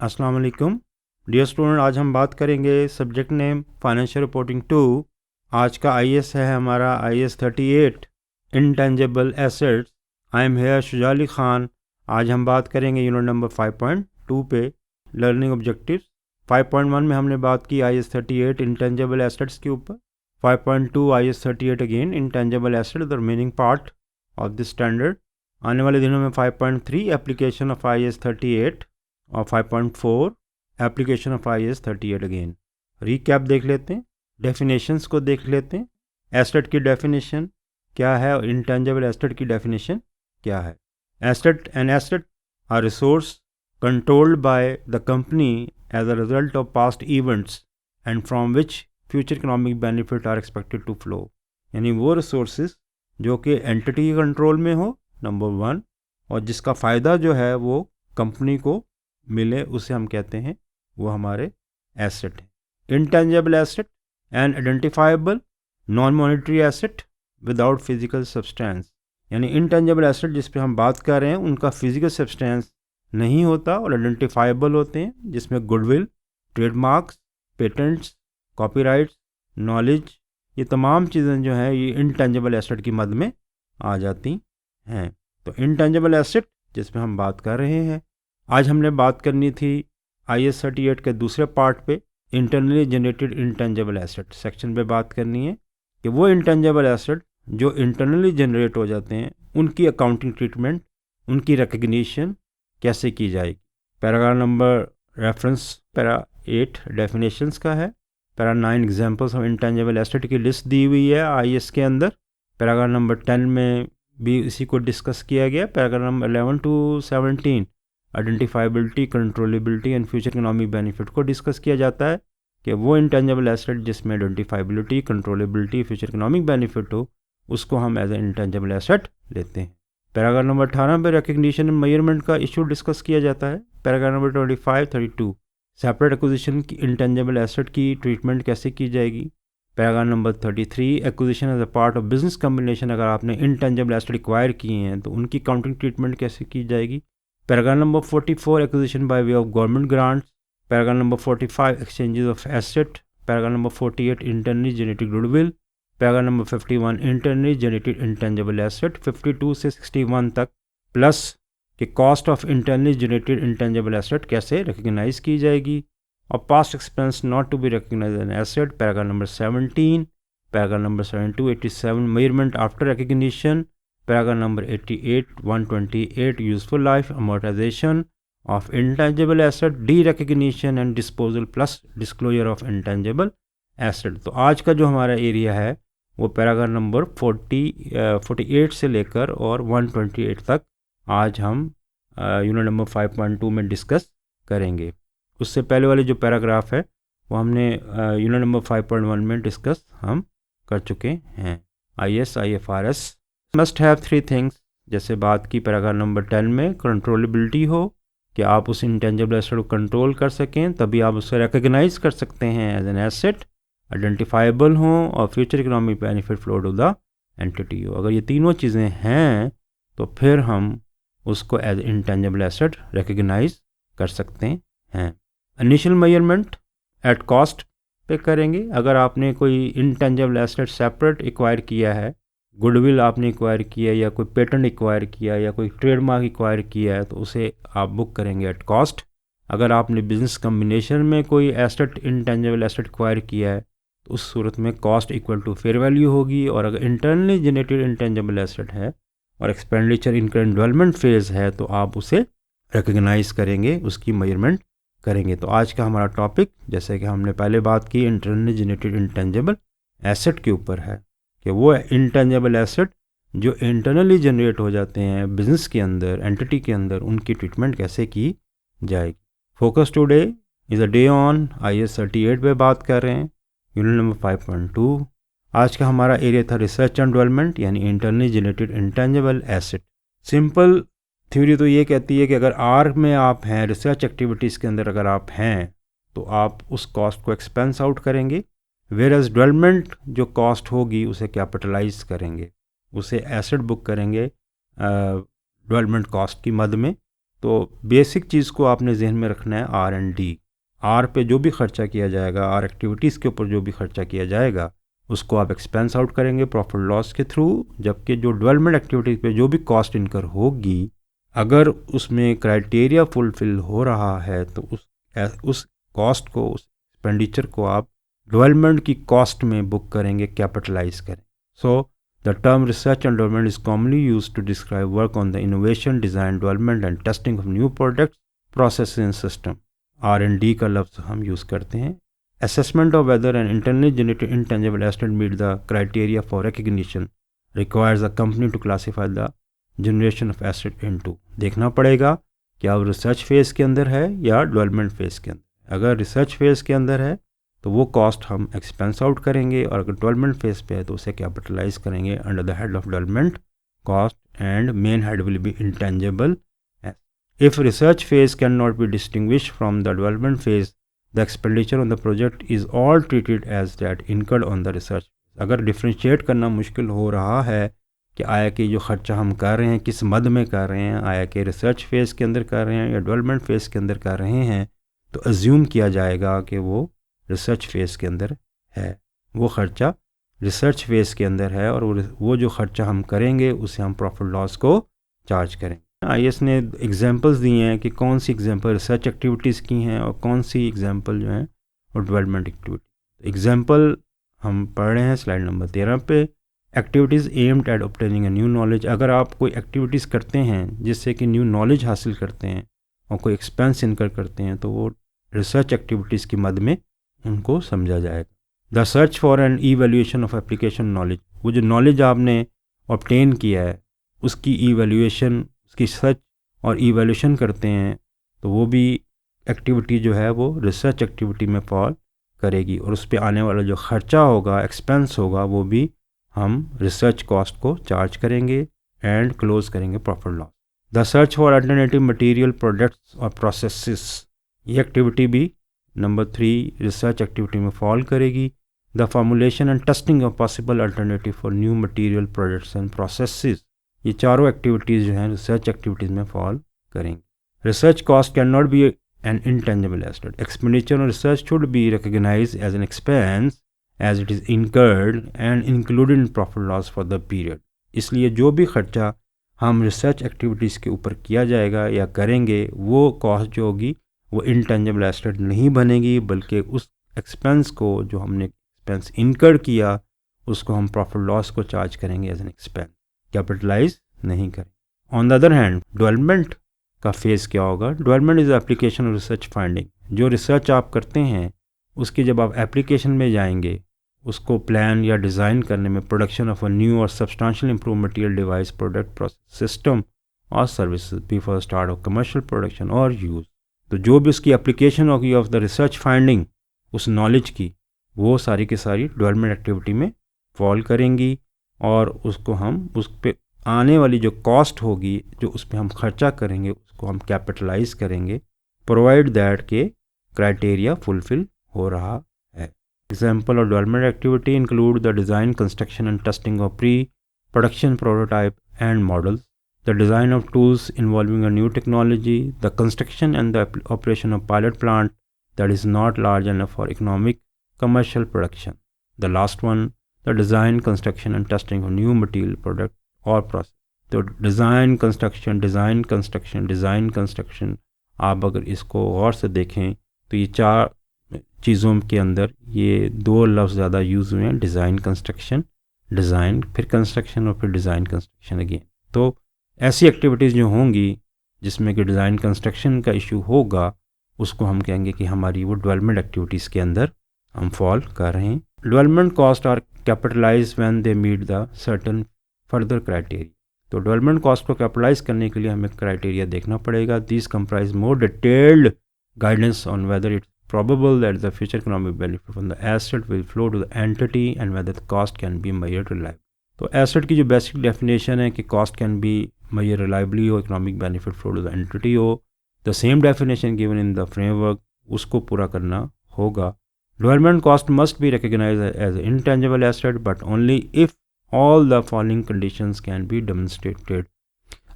अस्सलाम वालेकुम dear student. आज हम बात करेंगे सब्जेक्ट नेम फाइनेंशियल रिपोर्टिंग 2। आज का आईएएस है हमारा IAS 38 intangible assets. I am here Shuja Ali Khan. आज हम बात करेंगे यूनिट नंबर 5.2 पे लर्निंग ऑब्जेक्टिव्स। 5.1 में हमने बात की आईएएस 38 इंटेंजिबल एसेट्स के ऊपर। 5.2 IAS 38 again intangible asset the remaining part of this standard. आने वाले दिनों में 5.3 एप्लीकेशन ऑफ आईएएस 38 और 5.4 application of IAS 38 again. Recap देख लेते हैं, डेफिनेशंस को देख लेते हैं। एसेट की डेफिनेशन क्या है और इंटेंजिबल एसेट की डेफिनेशन क्या है। An asset are resource controlled by the company as a result of past events and from which future economic benefit are expected to flow. यानी वो रिसोर्सेज जो कि एंटिटी के कंट्रोल में हो, नंबर 1, और जिसका फ़ायदा जो है वो कंपनी को मिले, उसे हम कहते हैं वो हमारे एसेट है। Intangible asset and identifiable non monetary asset without physical substance. यानी इंटेंजिबल एसेट जिस पे हम बात कर रहे हैं उनका फिजिकल सब्सटेंस नहीं होता और आइडेंटिफाइबल होते हैं, जिसमें goodwill, trademarks, patents, copyrights, knowledge, ये तमाम चीज़ें जो हैं ये इंटेंजिबल एसेट की मद में आ जाती हैं। तो इंटेंजिबल एसेट जिस पे हम बात कर रहे हैं, आज हमने बात करनी थी आईएएस 38 के दूसरे पार्ट पे internally generated intangible asset section पे बात करनी है कि वो इंटेंजिबल एसेट जो इंटरनली जनरेट हो जाते हैं उनकी अकाउंटिंग ट्रीटमेंट, उनकी रिकग्निशन कैसे की जाएगी। Paragraph number reference para 8 definitions का है। Para 9 examples of intangible asset की लिस्ट दी हुई है आईएएस के अंदर। पैराग्राफ नंबर 10 में भी इसी को डिस्कस किया गया। Paragraph number 11 to 17 identifiability, controllability and future economic benefit को डिस्कस किया जाता है कि वो इंटेंजिबल एसेट जिसमें identifiability, controllability, future economic benefit हो, उसको हम एज ए इंटेंजिबल एसेट लेते हैं। पैराग्राफ नंबर 18 पे रिकग्निशन एंड मेजरमेंट का इशू डिस्कस किया जाता है। पैराग्राफ नंबर 25-32 सेपरेट एक्विजिशन की इंटेंजिबल एसेट की ट्रीटमेंट कैसे की जाएगी। Paragraph number 33 acquisition as a part of business combination, अगर आपने इंटेंजिबल एसेट एक्वायर किए हैं तो उनकी काउंटिंग ट्रीटमेंट कैसे की जाएगी। Paragraph number 44 acquisition by way of government grants. Paragraph number 45 exchanges of asset. Paragraph number 48 internally generated goodwill. Paragraph number 51 internally generated intangible asset 52 से 61 तक, प्लस कि cost of internally generated intangible asset कैसे recognise की जाएगी और past expense not to be recognise an asset. Paragraph number 17, paragraph number 72-87 measurement after recognition. Paragraph number 88-128 useful life amortisation of intangible asset, D recognition and disposal plus disclosure of intangible asset. तो आज का जो हमारा area है वो paragraph number 48 से लेकर और 128 तक आज हम यूनिट नंबर 5.2 में डिस्कस करेंगे। उससे पहले वाले जो पैराग्राफ है वो हमने यूनिट नंबर 5.1 में डिस्कस हम कर चुके हैं। IAS IFRS must have 3 things. जैसे बात की पैराग्राफ नंबर 10 में कंट्रोलेबिलिटी हो कि आप उस इंटेंजिबल एसेट को कंट्रोल कर सकें, तभी आप उसे रिकग्नाइज कर सकते हैं एज एन एसेट। आइडेंटिफाइबल हो और future economic benefit flow to the entity हो। अगर ये तीनों चीज़ें हैं तो फिर हम उसको एज इंटेंजिबल एसेट रिकग्नाइज कर सकते हैं। इनिशियल मेजरमेंट एट कॉस्ट पे करेंगे। अगर आपने कोई इंटेंजिबल एसेट सेपरेट एक्वायर किया है, गुडविल आपने एक्वायर किया या कोई पेटेंट एक्वायर किया या कोई ट्रेडमार्क एक्वायर किया है, तो उसे आप बुक करेंगे एट कॉस्ट। अगर आपने बिजनेस कम्बिनेशन में कोई एसेट इंटेंजिबल एसेट एक्वायर किया है तो उस सूरत में cost equal to fair value होगी। और अगर इंटरनली जनरेटेड इंटेंजिबल एसेट है और expenditure in current development phase है तो आप उसे रिकग्नाइज करेंगे, उसकी मेजरमेंट करेंगे। तो आज का हमारा टॉपिक, जैसे कि हमने पहले बात की, इंटरनली जनरेटेड इंटेंजिबल एसेट के ऊपर है कि वो इंटेंजिबल एसेट जो इंटरनली जनरेट हो जाते हैं बिजनेस के अंदर, एंटिटी के अंदर, उनकी ट्रीटमेंट कैसे की जाएगी। Focus today is a day on IAS 38 पे बात कर रहे हैं, यूनिट नंबर 5.2। आज का हमारा एरिया था रिसर्च एंड डेवलपमेंट, यानी internally generated intangible asset. Simple theory तो ये कहती है कि अगर आर में आप हैं, रिसर्च एक्टिविटीज़ के अंदर अगर आप हैं, तो आप उस कॉस्ट को एक्सपेंस आउट करेंगे, वेरएज डेवलपमेंट जो कॉस्ट होगी उसे कैपिटलाइज करेंगे, उसे एसेट बुक करेंगे डेवलपमेंट कॉस्ट की मद में, तो बेसिक चीज़ को आपने जहन में रखना है R&D। आर पे जो भी खर्चा किया जाएगा, आर एक्टिविटीज़ के ऊपर जो भी खर्चा किया जाएगा, उसको आप एक्सपेंस आउट करेंगे प्रॉफिट लॉस के थ्रू। जबकि जो डेवलपमेंट एक्टिविटीज़ पे जो भी कॉस्ट इनकर होगी, अगर उसमें क्राइटेरिया फुलफिल हो रहा है तो उस कॉस्ट को, उस एक्सपेंडिचर को आप डेवलपमेंट की कॉस्ट में बुक करेंगे, कैपिटलाइज करें। So the term research and development is commonly used to describe work on the innovation, design, development and testing of new products, process and system. R&D का लफ्ज़ हम use करते हैं। Assessment of whether an internally generated intangible asset meet the criteria for recognition requires the company to classify the generation of asset into। देखना पड़ेगा कि आप research phase के अंदर है या डेवलपमेंट फेज़ के अंदर। अगर रिसर्च फेज़ के अंदर है तो वो कॉस्ट हम एक्सपेंस आउट करेंगे, और अगर डेवलपमेंट फेज़ पे है तो उसे कैपिटलाइज करेंगे under the head of development cost, and main head will be intangible. If research phase cannot be distinguished from the development phase, the expenditure on the project is all treated as that incurred on the research। अगर differentiate करना मुश्किल हो रहा है कि आया कि जो खर्चा हम कर रहे हैं किस मद में कर रहे हैं, आया कि रिसर्च फेज़ के अंदर कर रहे हैं या डेवलपमेंट फेज़ के अंदर कर रहे हैं, तो अज्यूम किया जाएगा कि वो रिसर्च फेज़ के अंदर है, वो खर्चा रिसर्च फेज़ के अंदर है, और वो जो खर्चा हम करेंगे उसे हम प्रॉफिट लॉस को चार्ज करेंगे। IAS ने एग्जांपल्स दिए हैं कि कौन सी एग्जांपल रिसर्च एक्टिविटीज़ की हैं और कौन सी एग्जांपल जो हैं वो डेवलपमेंट एक्टिविटी। एग्जांपल हम पढ़ रहे हैं स्लाइड नंबर 13 पे। Activities aimed at obtaining a new knowledge. अगर आप कोई एक्टिविटीज़ करते हैं जिससे कि न्यू नॉलेज हासिल करते हैं और कोई एक्सपेंस इनकर करते हैं, तो वो रिसर्च एक्टिविटीज़ की मद में उनको समझा जाएगा। The search for an evaluation of application knowledge. वो जो नॉलेज आपने ऑब्टेन किया है उसकी ईवैल्यूएशन, उसकी सर्च और इवैल्यूएशन करते हैं, तो वो भी एक्टिविटी जो है वो रिसर्च एक्टिविटी में फॉल करेगी, और उस पर आने वाला जो खर्चा होगा, एक्सपेंस होगा, वो भी हम रिसर्च कॉस्ट को चार्ज करेंगे एंड क्लोज करेंगे profit loss. The search for alternative material, products और प्रोसेसेस। ये एक्टिविटी भी नंबर 3 रिसर्च एक्टिविटी में फॉल करेगी। The formulation and testing of possible alternative for new material, products and processes. ये चारों एक्टिविटीज़ जो हैं रिसर्च एक्टिविटीज़ में फॉल करेंगे। Research cost can not be an intangible asset. Expenditure on research should be recognised as an expense as it is incurred and included in profit loss for the period. इसलिए जो भी खर्चा हम research activities के ऊपर किया जाएगा या करेंगे, वो कॉस्ट जो होगी वो इंटेंजिबल एसेट नहीं बनेगी, बल्कि उस एक्सपेंस को, जो हमने एक्सपेंस इनकर किया, उसको हम प्रॉफिट लॉस को चार्ज करेंगे एज एन एक्सपेंस, कैपिटलाइज नहीं करें। On the other hand development का फेज़ क्या होगा? Development is application research finding. जो रिसर्च आप करते हैं उसकी जब आप एप्लीकेशन में जाएंगे, उसको प्लान या डिज़ाइन करने में, प्रोडक्शन ऑफ अ न्यू और substantial improve material, device, product, process, system और services before start of commercial production और यूज़। तो जो भी उसकी एप्लीकेशन होगी ऑफ द रिसर्च फाइंडिंग, उस नॉलेज की, वो सारी की सारी डेवलपमेंट एक्टिविटी में फॉल करेंगी, और उसको हम, उस पर आने वाली जो कॉस्ट होगी, जो उस पर हम खर्चा करेंगे, उसको हम कैपिटलाइज करेंगे, प्रोवाइड दैट के क्राइटेरिया फुलफिल हो रहा है। Example of development activity include the design, construction and testing of pre production prototype and models, the design of tools involving a new technology, the construction and the operation of pilot plant that is not large enough for economic commercial production, the last one the design, construction and testing of new material, product और process. तो design construction, design construction, design construction, आप अगर इसको गौर से देखें तो ये 4 चीज़ों के अंदर ये 2 लफ्ज़ ज़्यादा यूज़ हुए हैं, डिज़ाइन कंस्ट्रक्शन, डिज़ाइन फिर कंस्ट्रक्शन और फिर डिज़ाइन कंस्ट्रक्शन अगेन। तो ऐसी एक्टिविटीज़ जो होंगी जिसमें कि डिज़ाइन कंस्ट्रक्शन का इशू होगा, उसको हम कहेंगे कि हमारी वो डेवलपमेंट एक्टिविटीज़ के अंदर हम फॉल कर रहे हैं। Development cost are capitalise when they meet the certain further criteria. तो डेवलपमेंट कॉस्ट को कैपिटलाइज करने के लिए हमें क्राइटेरिया देखना पड़ेगा। These comprise more detailed guidance on whether it's probable that the future economic benefit from the asset will flow to the entity and whether the cost can be measured reliably। तो asset की जो basic definition है कि cost can be measured reliably हो, economic benefit flow to the entity हो, the same definition given in the framework, उसको पूरा करना होगा। Development cost must be recognised as intangible asset but only if all the following conditions can be demonstrated।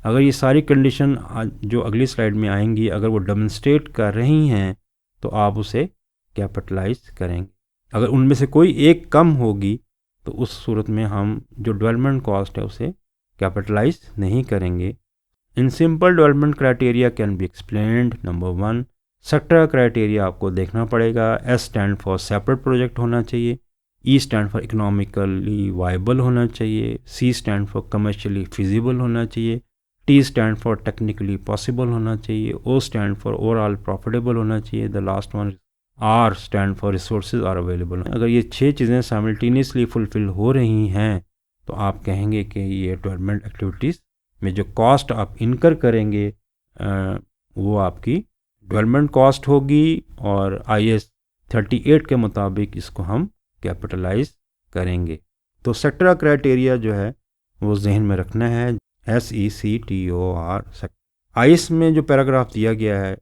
अगर ये सारी condition जो अगली स्लाइड में आएंगी अगर वो डेमोन्स्ट्रेट कर रही हैं तो आप उसे कैपिटलाइज करेंगे। अगर उनमें से कोई एक कम होगी तो उस सूरत में हम जो डेवलपमेंट कॉस्ट है उसे कैपिटलाइज नहीं करेंगे। In simple development criteria can be explained. Number 1, sector criteria आपको देखना पड़ेगा। S stand for separate project होना चाहिए, E stand for economically viable होना चाहिए, C stand for commercially feasible होना चाहिए, T stand for technically possible होना चाहिए, O stand for overall profitable होना चाहिए, the last one R stand for resources are available. अगर ये 6 चीज़ें साइमल्टेनियसली फुलफिल हो रही हैं तो आप कहेंगे कि ये डेवलपमेंट एक्टिविटीज़ में जो कॉस्ट आप इनकर करेंगे वो आपकी डेवलपमेंट कॉस्ट होगी और IAS 38 के मुताबिक इसको हम कैपिटलाइज करेंगे। तो सेक्टर क्राइटेरिया जो है वो जहन में रखना है, SECTOR। IAS में जो पैराग्राफ दिया गया है,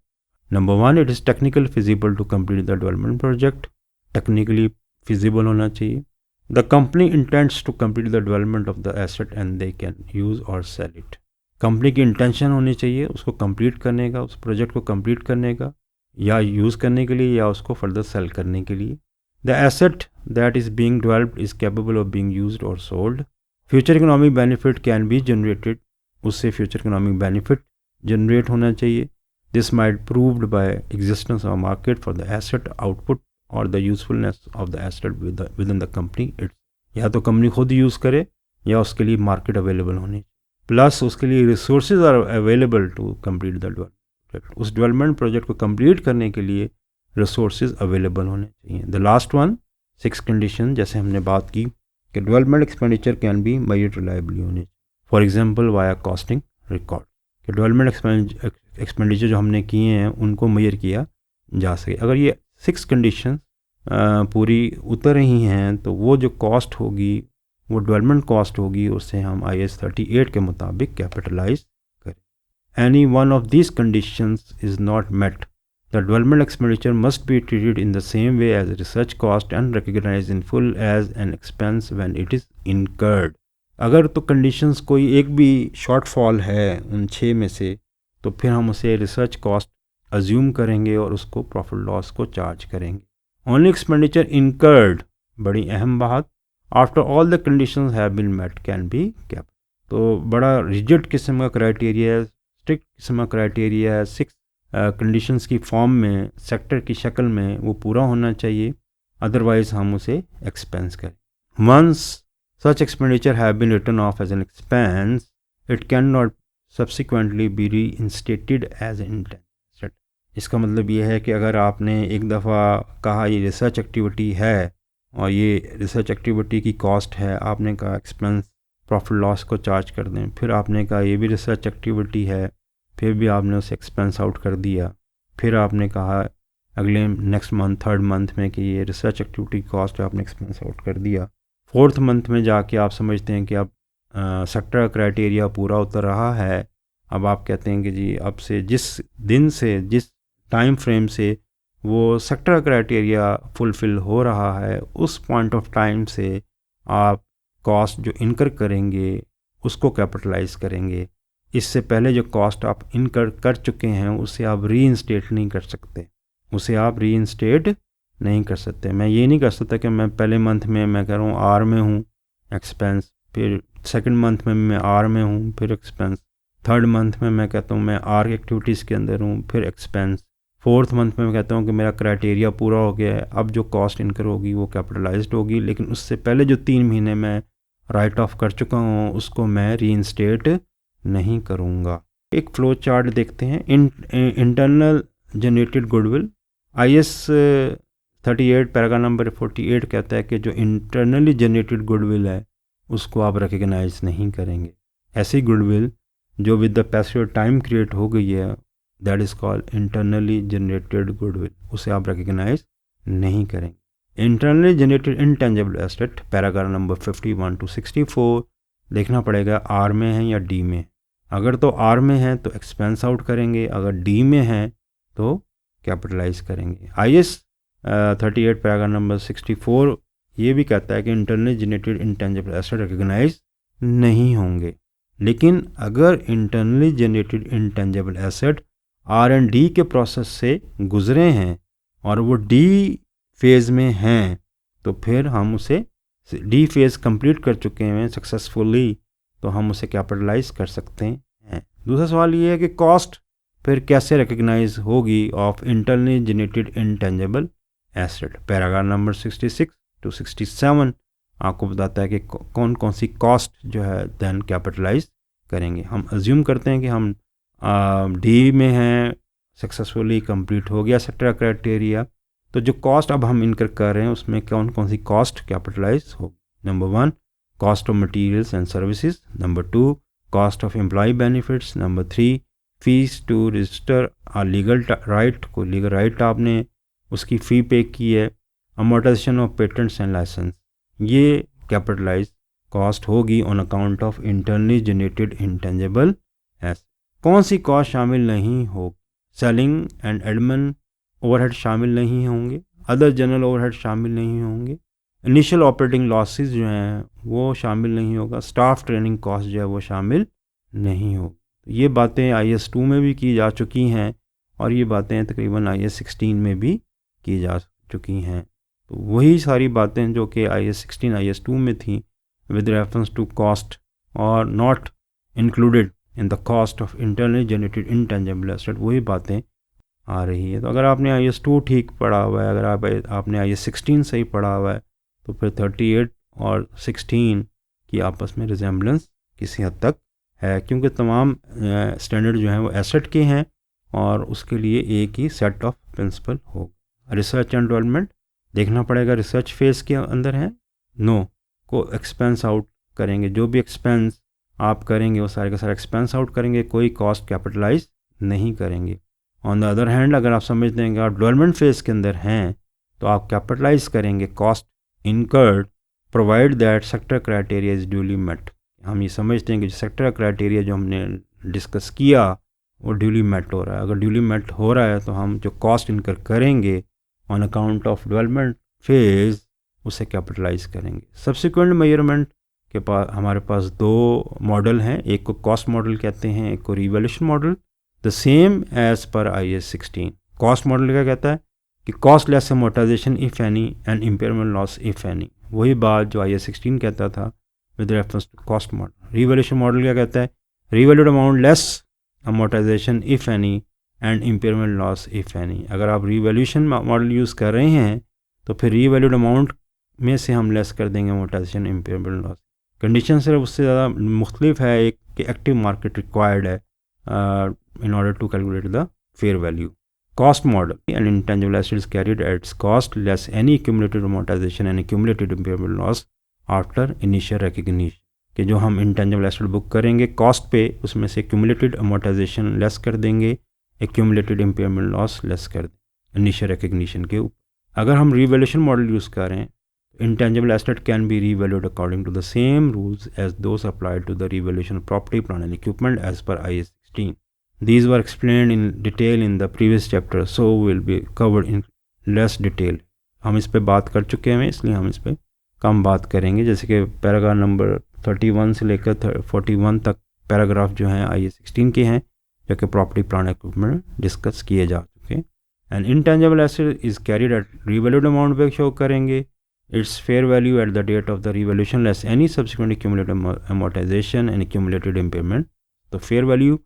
number 1, it is technical feasible to complete the development project. Technically feasible होना चाहिए। The company intends to complete the development of the asset and they can use or sell it. Company की intention होनी चाहिए उसको complete करने का, उस project को कंप्लीट करने का, या यूज़ करने के लिए या उसको फर्दर सेल करने के लिए। The asset that is being developed is capable of being used और sold. Future economic benefit can be generated, उससे फ्यूचर इकोनॉमिक बेनिफिट जनरेट होना चाहिए। This might proved by existence of market for the asset output और the usefulness of the asset within the company it. या तो company खुद use करे या उसके लिए मार्केट अवेलेबल होनी, प्लस उसके लिए resources are available to complete the development. उस डेवलपमेंट प्रोजेक्ट को कंप्लीट करने के लिए रिसोर्सेज अवेलेबल होने चाहिए। द लास्ट वन, 6 कंडीशन, जैसे हमने बात की कि development expenditure can be measured reliably होने, for example via costing record, कि डेवलपमेंट एक्सपेंडिचर जो हमने किए हैं उनको मेजर किया जा सके। अगर ये 6 कंडीशन पूरी उतर रही हैं तो वो जो कॉस्ट होगी वो डेवलपमेंट कॉस्ट होगी, उससे हम IAS 38 के मुताबिक कैपिटलाइज करें। Any one of these conditions is not met, the development expenditure must be treated in the same way as research cost and recognise in full as an expense when it is incurred. अगर तो conditions कोई एक भी shortfall है उन 6 में से तो फिर हम उसे रिसर्च कॉस्ट अज्यूम करेंगे और उसको प्रॉफिट लॉस को चार्ज करेंगे। ओनली एक्सपेंडिचर इनकर्ड, बड़ी अहम बात, after all the conditions have been met can be cap. तो बड़ा रिजिड किस्म का क्राइटेरिया है, स्ट्रिक्ट किस्म का क्राइटेरिया है, 6 कंडीशंस की फॉर्म में, सेक्टर की शक्ल में वो पूरा होना चाहिए, अदरवाइज हम उसे एक्सपेंस करें। Once such expenditure have been written off as an expense, it cannot subsequently be reinstated as an interest। इसका मतलब ये है कि अगर आपने एक दफ़ा कहा ये रिसर्च एक्टिविटी है और ये रिसर्च एक्टिविटी की कॉस्ट है, आपने कहा एक्सपेंस प्रॉफिट लॉस को चार्ज कर दें, फिर आपने कहा ये भी रिसर्च एक्टिविटी है, फिर भी आपने उसे एक्सपेंस आउट कर दिया, फिर आपने कहा अगले नेक्स्ट मंथ 3rd मंथ में कि ये रिसर्च एक्टिविटी कॉस्ट है, आपने एक्सपेंस आउट कर दिया। 4th मंथ में जाके आप समझते हैं कि अब सेक्टर क्राइटेरिया पूरा उतर रहा है, अब आप कहते हैं कि जी अब से जिस दिन से, जिस टाइम फ्रेम से वो सेक्टर क्राइटेरिया फुलफ़िल हो रहा है, उस पॉइंट ऑफ टाइम से आप कॉस्ट जो इनकर करेंगे उसको कैपिटलाइज करेंगे। इससे पहले जो कॉस्ट आप इनकर कर चुके हैं उसे आप रीइंस्टेट नहीं कर सकते, उसे आप रीइंस्टेट नहीं कर सकते। मैं ये नहीं कर सकता कि मैं पहले मंथ में मैं कह रहा हूँ आर में हूँ एक्सपेंस, फिर 2nd मंथ में मैं आर में हूँ फिर एक्सपेंस, 3rd मंथ में मैं कहता हूँ मैं आर एक्टिविटीज़ के अंदर हूँ फिर एक्सपेंस, 4th मंथ में मैं कहता हूँ कि मेरा क्राइटेरिया पूरा हो गया है, अब जो कॉस्ट इनकर होगी वो कैपिटलाइज्ड होगी, लेकिन उससे पहले जो 3 महीने मैं राइट ऑफ कर चुका हूँ उसको मैं रीइंस्टेट नहीं करूँगा। एक फ्लो चार्ट देखते हैं। Internal generated goodwill, IAS 38 paragraph number 48 कहता है कि जो इंटरनली जनरेटेड गुडविल है उसको आप रिकग्नाइज नहीं करेंगे। ऐसी गुडविल जो with the passage of time create हो गई है, that is called internally generated goodwill, उसे आप रिकग्नाइज नहीं करेंगे। Internally generated intangible asset paragraph number 51 to 64 देखना पड़ेगा आर में है या डी में। अगर तो आर में है तो एक्सपेंस आउट करेंगे, अगर डी में है तो कैपिटलाइज करेंगे। IAS 38 पैराग्राफ नंबर 64 ये भी कहता है कि internally generated intangible asset recognise नहीं होंगे। लेकिन अगर internally generated intangible asset R&D के प्रोसेस से गुजरे हैं और वो डी फेज़ में हैं, तो फिर हम उसे डी फेज़ कंप्लीट कर चुके हैं सक्सेसफुली, तो हम उसे कैपिटलाइज कर सकते हैं। दूसरा सवाल ये है कि कॉस्ट फिर कैसे रिकग्नाइज होगी of internally generated intangible asset. Paragraph number 66 to 67 आपको बताता है कि कौन कौन सी कॉस्ट जो है देन कैपिटलाइज करेंगे। हम अज्यूम करते हैं कि हम डी में हैं, सक्सेसफुली कंप्लीट हो गया सेक्टर क्राइटेरिया, तो जो कॉस्ट अब हम इनकर कर रहे हैं उसमें कौन कौन सी कॉस्ट कैपिटलाइज हो। Number 1 cost of materials and services, number 2 cost of employ benefits, number 3 fees to register a legal right, कोई लीगल राइट आपने उसकी फ़ी पे की है, amortisation of patents and licence, ये कैपिटलाइज कॉस्ट होगी on account of internally generated intangible asset. कौन सी cost शामिल नहीं हो, सेलिंग एंड एडमिन ओवरहेड शामिल नहीं होंगे, अदर जनरल ओवरहेड शामिल नहीं होंगे, इनिशियल ऑपरेटिंग लॉसेस जो हैं वो शामिल नहीं होगा, स्टाफ ट्रेनिंग कॉस्ट जो है वो शामिल नहीं होगी। ये बातें IAS 2 में भी की जा चुकी हैं और ये बातें तकरीबन IAS 16 में भी की जा चुकी हैं। तो वही सारी बातें जो कि IAS 16 IAS 2 में थी विद रेफरेंस टू कॉस्ट और not included in the cost of internally generated intangible asset, वही बातें आ रही है। तो अगर आपने IAS 2 ठीक पढ़ा हुआ है, अगर आपने IAS 16 सही पढ़ा हुआ है, तो फिर 38 और 16 की आपस में रिजेम्बलेंस किसी हद तक है, क्योंकि तमाम स्टैंडर्ड जो हैं वो एसेट के हैं और उसके लिए एक ही सेट ऑफ प्रिंसिपल होगा। रिसर्च एंड डेवलपमेंट देखना पड़ेगा रिसर्च फेज़ के अंदर है, नो को एक्सपेंस आउट करेंगे, जो भी एक्सपेंस आप करेंगे वो सारे का सारा एक्सपेंस आउट करेंगे, कोई कॉस्ट कैपिटलाइज नहीं करेंगे। ऑन द अदर हैंड अगर आप समझते हैं कि आप डेवलपमेंट फेज़ के अंदर हैं तो आप कैपिटलाइज करेंगे cost incurred provide that sector criteria is duly met. हम ये समझते हैं कि सेक्टर क्राइटेरिया जो हमने डिस्कस किया वो ड्यूली मेट हो रहा है। अगर ड्यूली मेट हो रहा है तो हम जो कॉस्ट इनकर करेंगे on account of development phase उसे कैपिटलाइज करेंगे। सब्सिक्वेंट मेजरमेंट के पास हमारे पास दो मॉडल हैं, एक को कॉस्ट मॉडल कहते हैं, एक को revaluation model, the same as per IAS 16। Cost model क्या कहता है कि cost less amortisation if any and impairment loss if any, वही बात जो IAS 16 कहता था with reference to cost model. Revaluation model क्या कहता है, revalued amount less amortisation if any and impairment loss if any. अगर आप रिवैल्यूएशन मॉडल यूज़ कर रहे हैं तो फिर रिवैल्यूड अमाउंट में से हम लेस कर देंगे अमोर्टाइजेशन इम्पेयरमेंट लॉस। कंडीशन सिर्फ उससे ज़्यादा मुख्तलिफ है, एक कि एक्टिव मार्केट रिक्वायर्ड है in order to calculate the fair value. Cost model, an intangible asset is carried at its cost less any accumulated amortization and accumulated impairment loss after initial recognition। कि जो हम intangible asset book करेंगे cost पे, उसमें से accumulated amortization less कर देंगे, accumulated impairment loss less कर देंगे initial recognition के ऊपर। अगर हम revaluation model यूज़ करें, intangible asset can be revalued according to the same rules as those applied to the revaluation of property, plant and equipment as per IAS 16. These were explained in detail in the previous chapter, so will be covered in less detail. हम इस पे बात कर चुके हैं इसलिए हम इस पे कम बात करेंगे। जैसे कि पैराग्राफ नंबर 31 से लेकर 41 तक पैराग्राफ जो हैं IAS 16 के हैं, जो कि प्रॉपर्टी प्लांट इक्विपमेंट डिस्कस किए जा चुके हैं। And intangible asset is carried at revalued amount पे शो करेंगे, its fair value at the date of the revaluation less any subsequent accumulated amortisation and accumulated impairment. तो fair value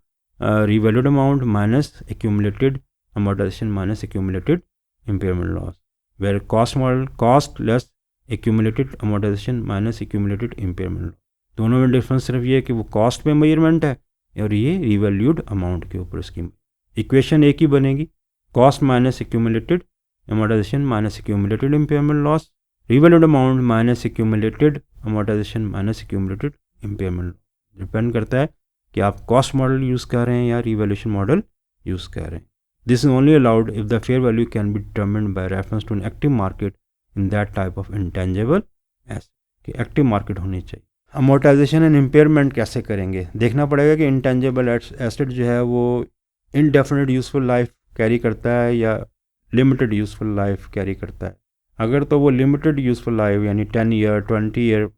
revalued amount minus accumulated amortization minus accumulated impairment loss, where cost model cost less accumulated amortization minus accumulated impairment loss। दोनों में difference सिर्फ ये है कि वो cost पे measurement है और ये रिवैल्यूड अमाउंट के ऊपर इसकी इक्वेशन एक ही बनेगी, cost minus accumulated amortization minus accumulated impairment loss, revalued amount minus accumulated amortization minus accumulated impairment loss। Depend करता है कि आप कॉस्ट मॉडल यूज़ कर रहे हैं या रिवैल्यूएशन मॉडल यूज़ कर रहे हैं। This is only allowed if the fair value can be determined by reference to an active market in that type of intangible asset, कि एक्टिव मार्केट होनी चाहिए। अमोर्टाइजेशन एंड इम्पेयरमेंट कैसे करेंगे, देखना पड़ेगा कि इंटेंजिबल एसेट जो है वो इनडेफिनिट यूजफुल लाइफ कैरी करता है या लिमिटेड यूजफुल लाइफ कैरी करता है। अगर तो वो लिमिटेड यूजफुल लाइफ यानी 10 ईयर 20 ईयर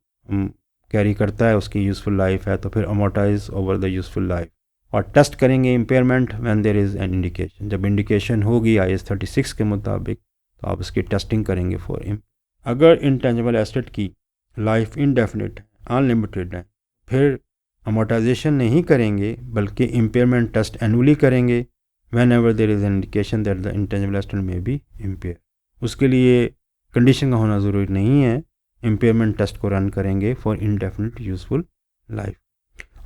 कैरी करता है, उसकी यूज़फुल लाइफ है, तो फिर amortise over the useful life. और टेस्ट करेंगे impairment when there is an indication, जब इंडिकेशन होगी IAS 36 के मुताबिक तो आप उसकी टेस्टिंग करेंगे फॉर अगर इंटेंजिबल एसेट की लाइफ इनडेफिनिट है, अनलिमिटेड है, फिर अमोर्टाइजेशन नहीं करेंगे बल्कि इम्पेयरमेंट टेस्ट एनुअली करेंगे whenever there is an indication that the intangible asset may be impair. उसके लिए कंडीशन का होना ज़रूरी नहीं है, इम्पेयरमेंट टेस्ट को रन करेंगे for indefinite useful life.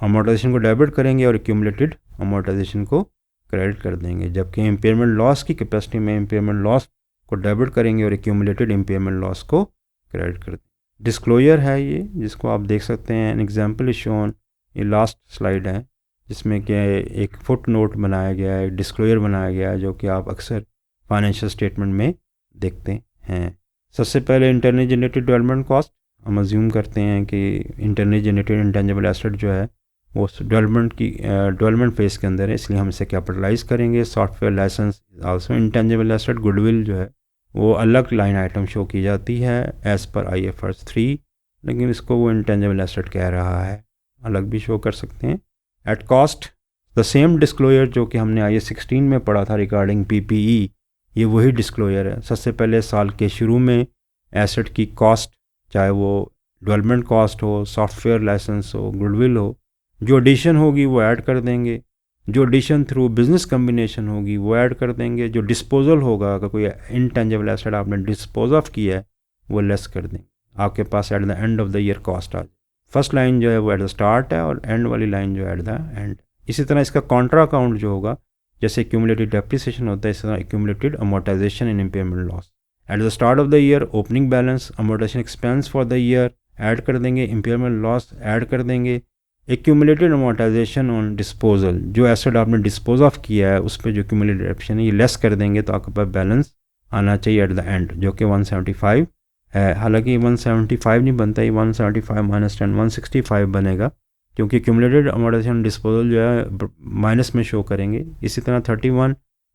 Amortisation को डेबिट करेंगे और एक्यूमुलेटेड अमोर्टाइजेशन को क्रेडिट कर देंगे, जबकि इम्पेयरमेंट लॉस की कैपेसिटी में इम्पेयरमेंट लॉस को डेबिट करेंगे और एक्यूमुलेटेड इम्पेयरमेंट लॉस को क्रेडिट कर देंगे। डिस्क्लोजर है ये, जिसको आप देख सकते हैं, एन एग्जाम्पल इज शोन, ये लास्ट स्लाइड है जिसमें कि एक फुट नोट बनाया गया है, डिस्क्लोजर बनाया गया है, जो कि आप अक्सर फाइनेंशियल स्टेटमेंट में देखते हैं। सबसे पहले इंटरनली जनरेटेड डेवलपमेंट कॉस्ट, हम अज्यूम करते हैं कि इंटरनली जनरेटेड इंटेंजिबल एसेट जो है वो डेवलपमेंट फेज़ के अंदर है, इसलिए हम इसे कैपिटलाइज करेंगे। Software licence also intangible asset, goodwill जो है वो अलग लाइन आइटम शो की जाती है एज़ पर IFRS 3, लेकिन इसको वो इंटेंजिबल एसेट कह रहा है, अलग भी शो कर सकते हैं। At cost the same disclosure जो कि हमने IAS 16 में पढ़ा था रिगार्डिंग PPE, ये वही डिस्क्लोजर है। सबसे पहले साल के शुरू में एसेट की कॉस्ट, चाहे वो डेवलपमेंट कॉस्ट हो, सॉफ्टवेयर लाइसेंस हो, गुडविल हो, जो एडिशन होगी वो ऐड कर देंगे, जो एडिशन थ्रू बिजनेस कम्बिनेशन होगी वो ऐड कर देंगे, जो डिस्पोजल होगा, अगर कोई इंटेंजिबल एसेट आपने डिस्पोज ऑफ किया है वो लेस कर देंगे। आपके पास at the end of the year cost आ जाए। फर्स्ट लाइन जो है वो एट द स्टार्ट है और एंड वाली लाइन जो है एट द एंड। इसी तरह इसका कॉन्ट्रा अकाउंट जो होगा, जैसे एक्यूमुलेटेड डेप्रिसिएशन होता है, इस तरह accumulated amortisation in impairment loss. Eight the start of the year opening balance, amortisation expense for the year add कर देंगे, इम्पेयरमेंट लॉस ऐड कर देंगे। एक्यूमुलेटेड अमोर्टाइजेशन ऑन डिस्पोजल, जो एसेट आपने डिस्पोज ऑफ किया है उस पर जो एक्यूमुलेटेड ऑप्शन है ये लेस कर देंगे, तो आपके पास बैलेंस आना चाहिए एट द एंड, जो कि 175 है। हालांकि 175 नहीं बनता, ये 175 माइनस 10 165 बनेगा, क्योंकि एक्यूमुलेटेड अमोर्टाइजेशन डिस्पोजल जो है माइनस में शो करेंगे। इसी तरह 31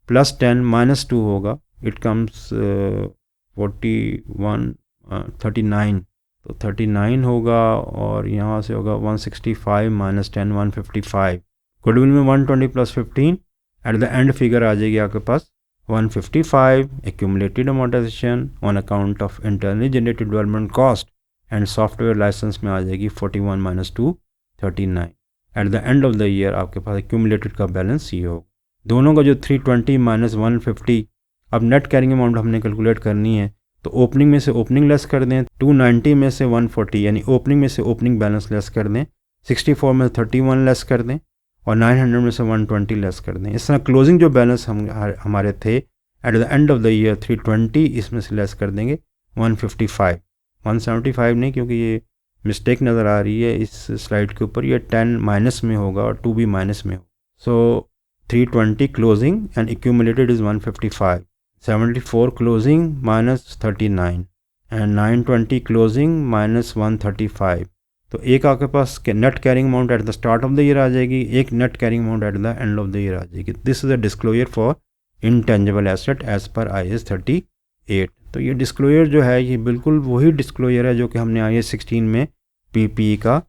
प्लस 10 माइनस 2 होगा, इट कम्स 41 39, तो 39 होगा, और यहाँ से होगा 165 माइनस 10 155। गुडविल में 120 plus 15, at the end figure आ जाएगी आपके पास 155। Accumulated amortisation on account of internally generated development cost and software licence में आ जाएगी 41 minus 2 39। At the end of the year आपके पास एक्यूमुलेटेड का बैलेंस ये होगा। दोनों का जो 320 माइनस 150, अब नेट कैरिंग अमाउंट हमने कैलकुलेट करनी है, तो ओपनिंग में से ओपनिंग लेस कर दें, 290 में से 140 यानी ओपनिंग में से ओपनिंग बैलेंस लेस कर दें, 64 में से 31 लेस कर दें, और 900 में से 120 लेस कर दें। इस तरह क्लोजिंग जो बैलेंस हमारे थे eight the end of the year 320, इसमें से लेस कर देंगे 155, 175 नहीं, क्योंकि ये मिस्टेक नज़र आ रही है इस स्लाइड के ऊपर, ये 10 माइनस में होगा और 2 भी माइनस में होगा। So 320 closing and accumulated is 155, 74 closing minus 39 and 920 closing minus 135। तो एक आपके पास net carrying amount at the start of the year आ जाएगी, एक net carrying amount at the end of the year आ जाएगी। This is a disclosure for intangible asset as per IAS 38। तो ये डिस्क्लोजर जो है ये बिल्कुल वही डिस्क्लोजर है जो कि हमने IAS 16 में PPE का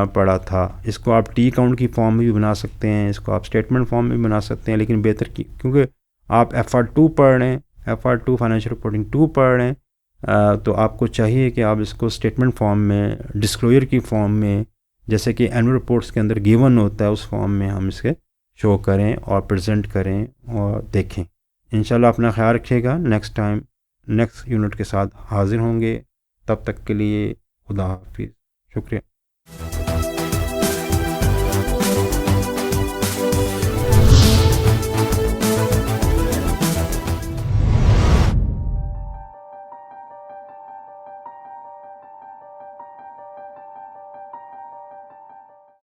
पढ़ा था। इसको आप टी अकाउंट की फॉर्म में भी बना सकते हैं, इसको आप स्टेटमेंट फॉर्म में भी बना सकते हैं, लेकिन बेहतर की क्योंकि आप FR2 पढ़ रहे हैं, FR2 फाइनेंशियल रिपोर्टिंग 2 पढ़ रहे हैं, तो आपको चाहिए कि आप इसको स्टेटमेंट फॉर्म में, डिस्क्लोजर की फॉर्म में, जैसे कि एनुअल रिपोर्ट्स के अंदर गिवन होता है उस फॉर्म में हम इसके शो करें और प्रेजेंट करें और देखें। इंशाल्लाह अपना ख्याल रखिएगा। नेक्स्ट टाइम नेक्स्ट यूनिट के साथ हाजिर होंगे, तब तक के लिए खुदा हाफिज़, शुक्रिया।